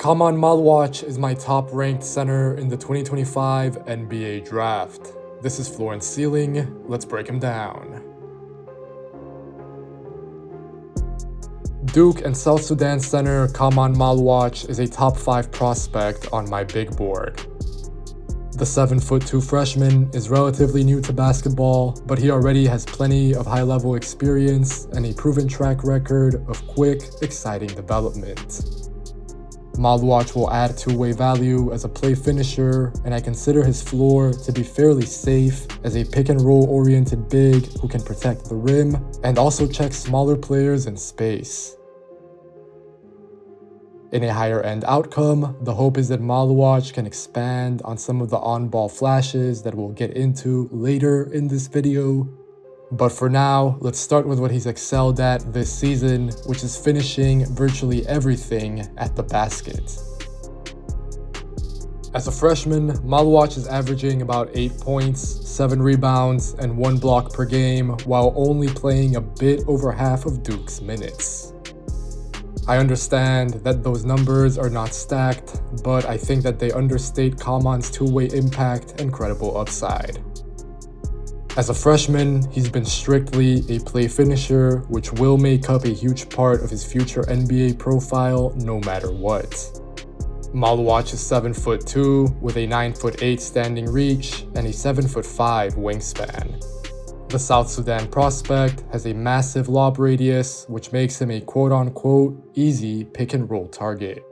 Khaman Maluach is my top-ranked center in the 2025 NBA Draft. This is Floor and Ceiling. Let's break him down. Duke and South Sudan center Khaman Maluach is a top 5 prospect on my big board. The 7'2" freshman is relatively new to basketball, but he already has plenty of high-level experience and a proven track record of quick, exciting development. Maluach will add two-way value as a play finisher, and I consider his floor to be fairly safe as a pick-and-roll oriented big who can protect the rim and also check smaller players in space. In a higher-end outcome, the hope is that Maluach can expand on some of the on-ball flashes that we'll get into later in this video. But for now, let's start with what he's excelled at this season, which is finishing virtually everything at the basket. As a freshman, Maluach is averaging about 8 points, 7 rebounds, and 1 block per game, while only playing a bit over half of Duke's minutes. I understand that those numbers are not stacked, but I think that they understate Khaman's two-way impact and credible upside. As a freshman, he's been strictly a play finisher, which will make up a huge part of his future NBA profile no matter what. Maluach is 7'2" with a 9'8" standing reach and a 7'5" wingspan. The South Sudan prospect has a massive lob radius, which makes him a quote-unquote easy pick-and-roll target.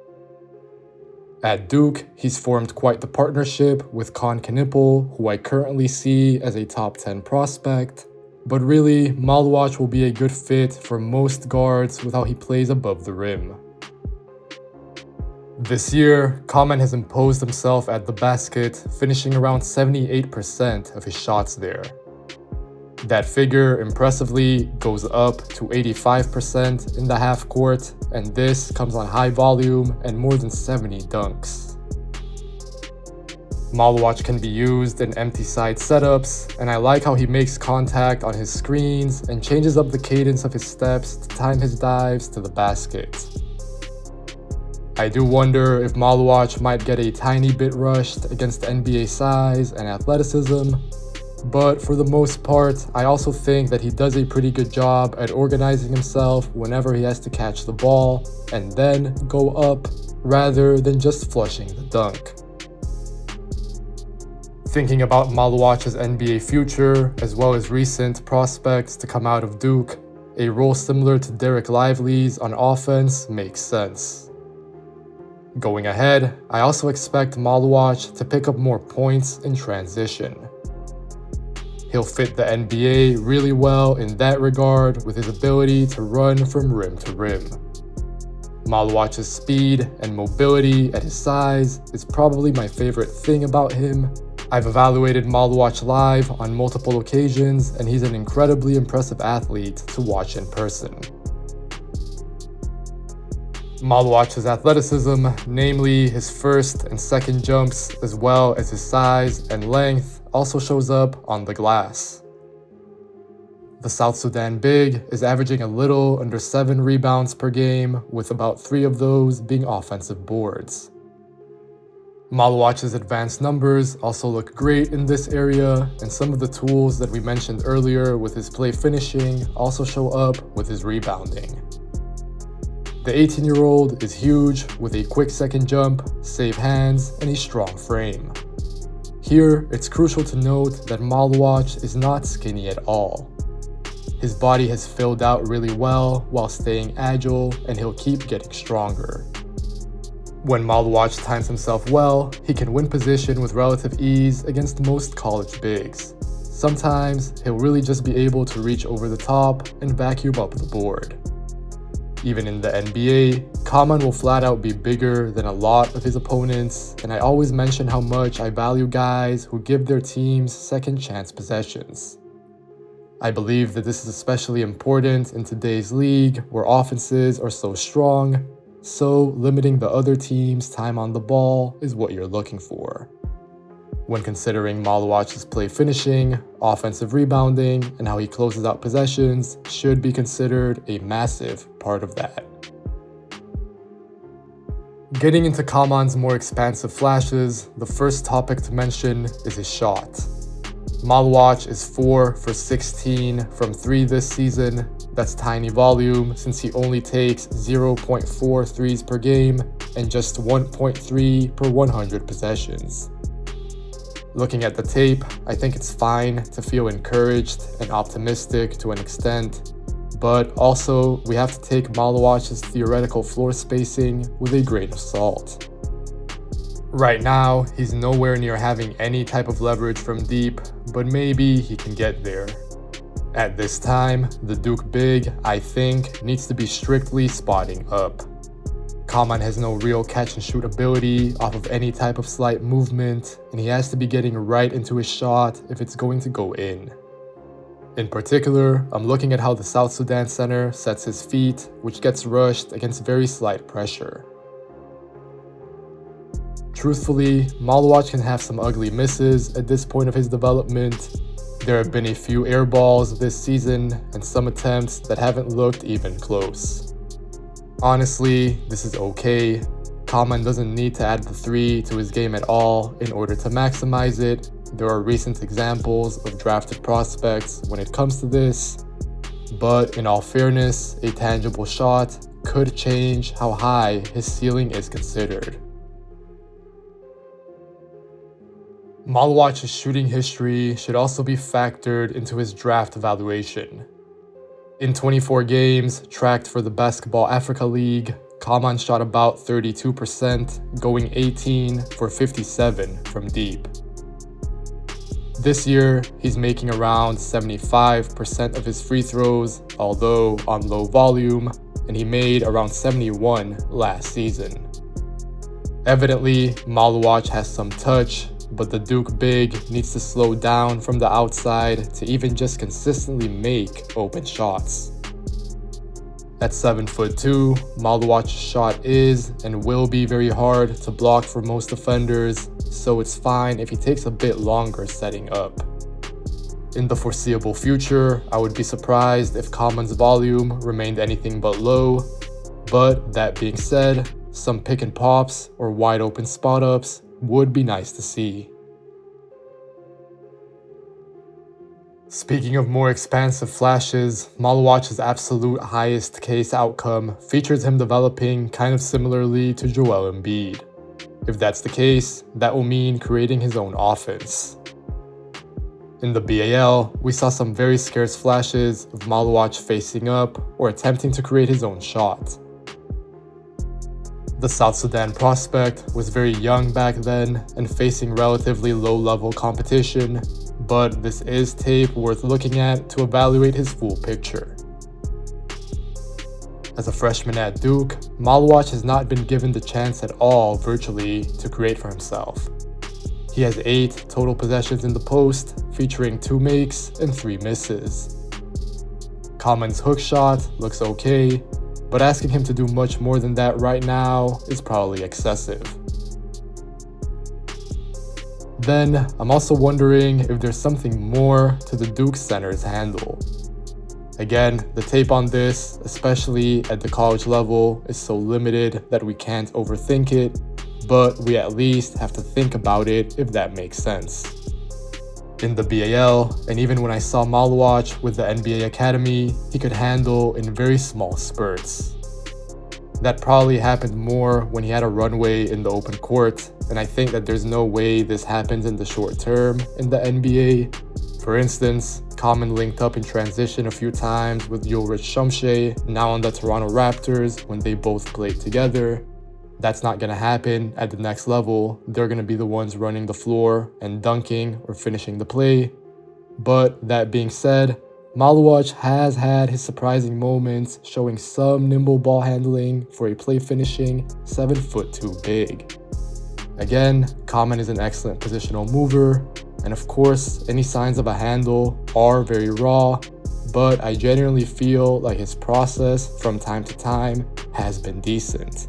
At Duke, he's formed quite the partnership with Khan who I currently see as a top 10 prospect, but really, Maluach will be a good fit for most guards with how he plays above the rim. This year, Khaman has imposed himself at the basket, finishing around 78% of his shots there. That figure impressively goes up to 85% in the half court, and this comes on high volume and more than 70 dunks. Maluach can be used in empty side setups, and I like how he makes contact on his screens and changes up the cadence of his steps to time his dives to the basket. I do wonder if Maluach might get a tiny bit rushed against NBA size and athleticism, but for the most part, I also think that he does a pretty good job at organizing himself whenever he has to catch the ball and then go up, rather than just flushing the dunk. Thinking about Maluach's NBA future, as well as recent prospects to come out of Duke, a role similar to Derek Lively's on offense makes sense. Going ahead, I also expect Maluach to pick up more points in transition. He'll fit the NBA really well in that regard with his ability to run from rim to rim. Maluach's speed and mobility at his size is probably my favorite thing about him. I've evaluated Maluach live on multiple occasions, and he's an incredibly impressive athlete to watch in person. Maluach's athleticism, namely his first and second jumps, as well as his size and length, also shows up on the glass. The South Sudan big is averaging a little under 7 rebounds per game, with about 3 of those being offensive boards. Maluach's advanced numbers also look great in this area, and some of the tools that we mentioned earlier with his play finishing also show up with his rebounding. The 18-year-old is huge with a quick second jump, safe hands, and a strong frame. Here, it's crucial to note that Maluach is not skinny at all. His body has filled out really well while staying agile, and he'll keep getting stronger. When Maluach times himself well, he can win position with relative ease against most college bigs. Sometimes, he'll really just be able to reach over the top and vacuum up the board. Even in the NBA, Khaman will flat out be bigger than a lot of his opponents, and I always mention how much I value guys who give their teams second chance possessions. I believe that this is especially important in today's league where offenses are so strong, so limiting the other team's time on the ball is what you're looking for. When considering Maluach's play finishing, offensive rebounding, and how he closes out possessions should be considered a massive part of that. Getting into Khaman's more expansive flashes, the first topic to mention is his shot. Maluach is 4 for 16 from 3 this season. That's tiny volume since he only takes 0.4 threes per game and just 1.3 per 100 possessions. Looking at the tape, I think it's fine to feel encouraged and optimistic to an extent, but also we have to take Maluach's theoretical floor spacing with a grain of salt. Right now, he's nowhere near having any type of leverage from deep, but maybe he can get there. At this time, the Duke big, I think, needs to be strictly spotting up. Khaman has no real catch and shoot ability off of any type of slight movement, and he has to be getting right into his shot if it's going to go in. In particular, I'm looking at how the South Sudan center sets his feet, which gets rushed against very slight pressure. Truthfully, Maluach can have some ugly misses at this point of his development. There have been a few air balls this season and some attempts that haven't looked even close. Honestly, this is okay. Khaman doesn't need to add the 3 to his game at all in order to maximize it. There are recent examples of drafted prospects when it comes to this, but in all fairness, a tangible shot could change how high his ceiling is considered. Maluach's shooting history should also be factored into his draft evaluation. In 24 games tracked for the Basketball Africa League, Khaman shot about 32%, going 18 for 57 from deep. This year, he's making around 75% of his free throws, although on low volume, and he made around 71 last season. Evidently, Maluach has some touch, but the Duke big needs to slow down from the outside to even just consistently make open shots. At 7'2", Maluach's shot is and will be very hard to block for most defenders, so it's fine if he takes a bit longer setting up. In the foreseeable future, I would be surprised if Khaman's volume remained anything but low, but that being said, some pick and pops or wide open spot ups would be nice to see. Speaking of more expansive flashes, Maluach's absolute highest case outcome features him developing kind of similarly to Joel Embiid. If that's the case, that will mean creating his own offense. In the BAL, we saw some very scarce flashes of Maluach facing up or attempting to create his own shot. The South Sudan prospect was very young back then and facing relatively low-level competition, but this is tape worth looking at to evaluate his full picture. As a freshman at Duke, Maluach has not been given the chance at all virtually to create for himself. He has 8 total possessions in the post, featuring 2 makes and 3 misses. Khaman's hook shot looks okay, but asking him to do much more than that right now is probably excessive. Then, I'm also wondering if there's something more to the Duke center's handle. Again, the tape on this, especially at the college level, is so limited that we can't overthink it, but we at least have to think about it if that makes sense. In the BAL, and even when I saw Maluach with the NBA Academy, he could handle in very small spurts. That probably happened more when he had a runway in the open court, and I think that there's no way this happens in the short term in the NBA. For instance, Khaman linked up in transition a few times with Ulrich Shumshe, now on the Toronto Raptors, when they both played together. That's not going to happen at the next level. They're going to be the ones running the floor and dunking or finishing the play. But that being said, Maluach has had his surprising moments, showing some nimble ball handling for a play finishing 7'2" big. Again, Khaman is an excellent positional mover, and of course, any signs of a handle are very raw, but I genuinely feel like his process from time to time has been decent.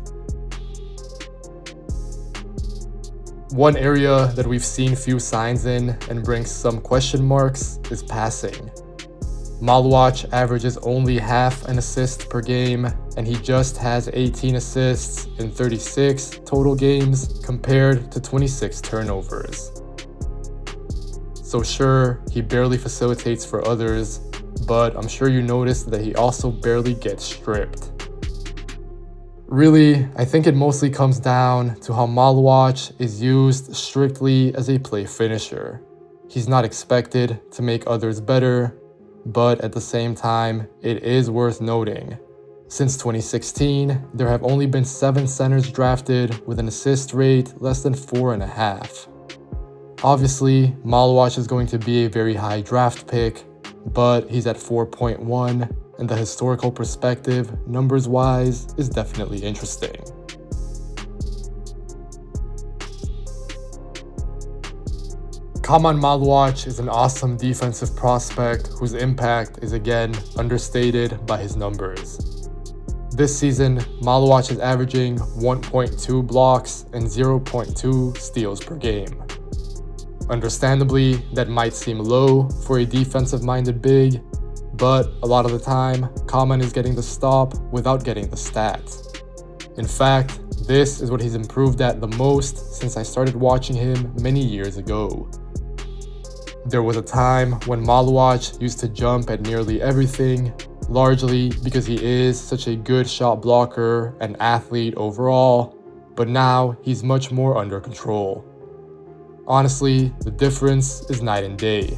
One area that we've seen few signs in and brings some question marks is passing. Maluach averages only half an assist per game, and he just has 18 assists in 36 total games compared to 26 turnovers. So sure, he barely facilitates for others, but I'm sure you noticed that he also barely gets stripped. Really, I think it mostly comes down to how Maluach is used strictly as a play finisher. He's not expected to make others better, but at the same time, it is worth noting. Since 2016, there have only been 7 centers drafted with an assist rate less than 4.5. Obviously, Maluach is going to be a very high draft pick, but he's at 4.1, and the historical perspective, numbers-wise, is definitely interesting. Khaman Maluach is an awesome defensive prospect whose impact is again understated by his numbers. This season, Maluach is averaging 1.2 blocks and 0.2 steals per game. Understandably, that might seem low for a defensive-minded big, but a lot of the time, Khaman is getting the stop without getting the stats. In fact, this is what he's improved at the most since I started watching him many years ago. There was a time when Maluach used to jump at nearly everything, largely because he is such a good shot blocker and athlete overall, but now he's much more under control. Honestly, the difference is night and day.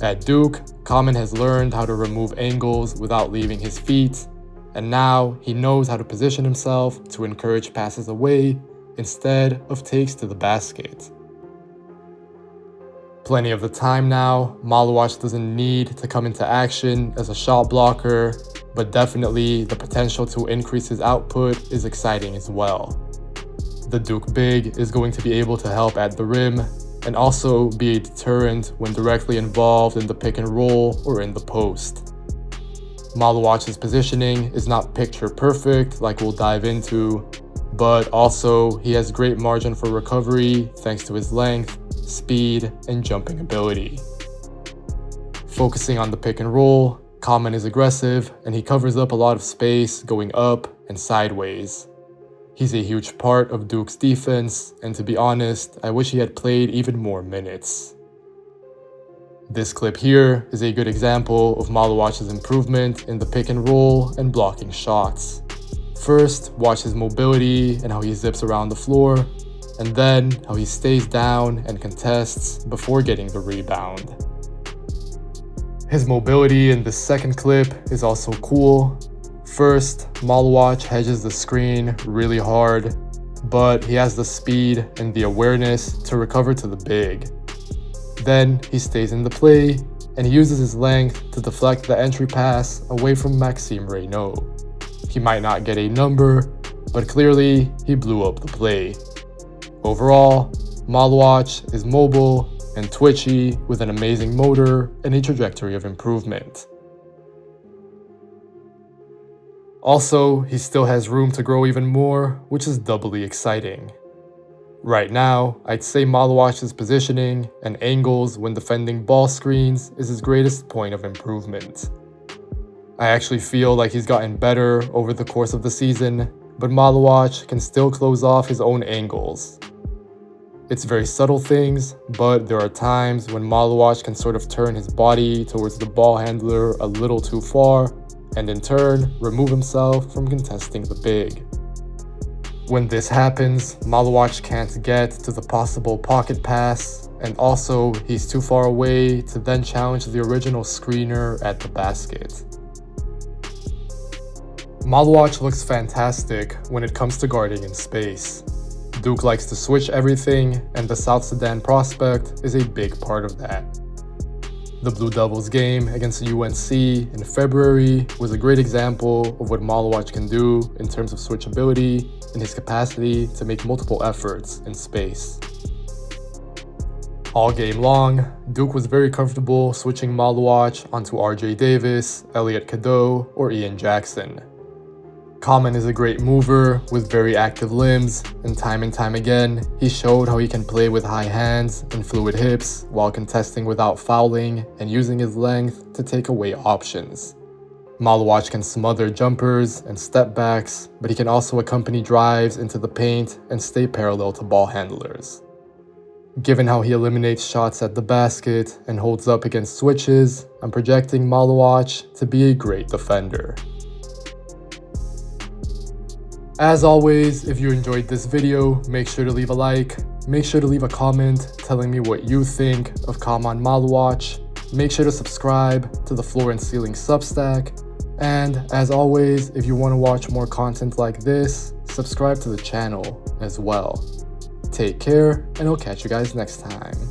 At Duke, Khaman has learned how to remove angles without leaving his feet, and now he knows how to position himself to encourage passes away instead of takes to the basket. Plenty of the time now, Maluach doesn't need to come into action as a shot blocker, but definitely the potential to increase his output is exciting as well. The Duke big is going to be able to help at the rim and also be a deterrent when directly involved in the pick and roll or in the post. Maluach's positioning is not picture perfect like we'll dive into, but also he has great margin for recovery thanks to his length, speed, and jumping ability. Focusing on the pick and roll, Khaman is aggressive and he covers up a lot of space going up and sideways. He's a huge part of Duke's defense, and to be honest, I wish he had played even more minutes. This clip here is a good example of Maluach's improvement in the pick and roll and blocking shots. First, watch his mobility and how he zips around the floor, and then how he stays down and contests before getting the rebound. His mobility in this second clip is also cool. First, Maluach hedges the screen really hard, but he has the speed and the awareness to recover to the big. Then he stays in the play, and he uses his length to deflect the entry pass away from Maxime Reynaud. He might not get a number, but clearly he blew up the play. Overall, Maluach is mobile and twitchy with an amazing motor and a trajectory of improvement. Also, he still has room to grow even more, which is doubly exciting. Right now, I'd say Maluach's positioning and angles when defending ball screens is his greatest point of improvement. I actually feel like he's gotten better over the course of the season, but Maluach can still close off his own angles. It's very subtle things, but there are times when Maluach can sort of turn his body towards the ball handler a little too far, and in turn, remove himself from contesting the big. When this happens, Maluach can't get to the possible pocket pass, and also he's too far away to then challenge the original screener at the basket. Maluach looks fantastic when it comes to guarding in space. Duke likes to switch everything, and the South Sudan prospect is a big part of that. The Blue Devils game against UNC in February was a great example of what Maluach can do in terms of switchability and his capacity to make multiple efforts in space. All game long, Duke was very comfortable switching Maluach onto RJ Davis, Elliot Cadeau, or Ian Jackson. Khaman is a great mover with very active limbs, and time again, he showed how he can play with high hands and fluid hips while contesting without fouling and using his length to take away options. Maluach can smother jumpers and step backs, but he can also accompany drives into the paint and stay parallel to ball handlers. Given how he eliminates shots at the basket and holds up against switches, I'm projecting Maluach to be a great defender. As always, if you enjoyed this video, make sure to leave a like, make sure to leave a comment telling me what you think of Khaman Maluach, make sure to subscribe to the Floor and Ceiling Substack, and as always, if you want to watch more content like this, subscribe to the channel as well. Take care, and I'll catch you guys next time.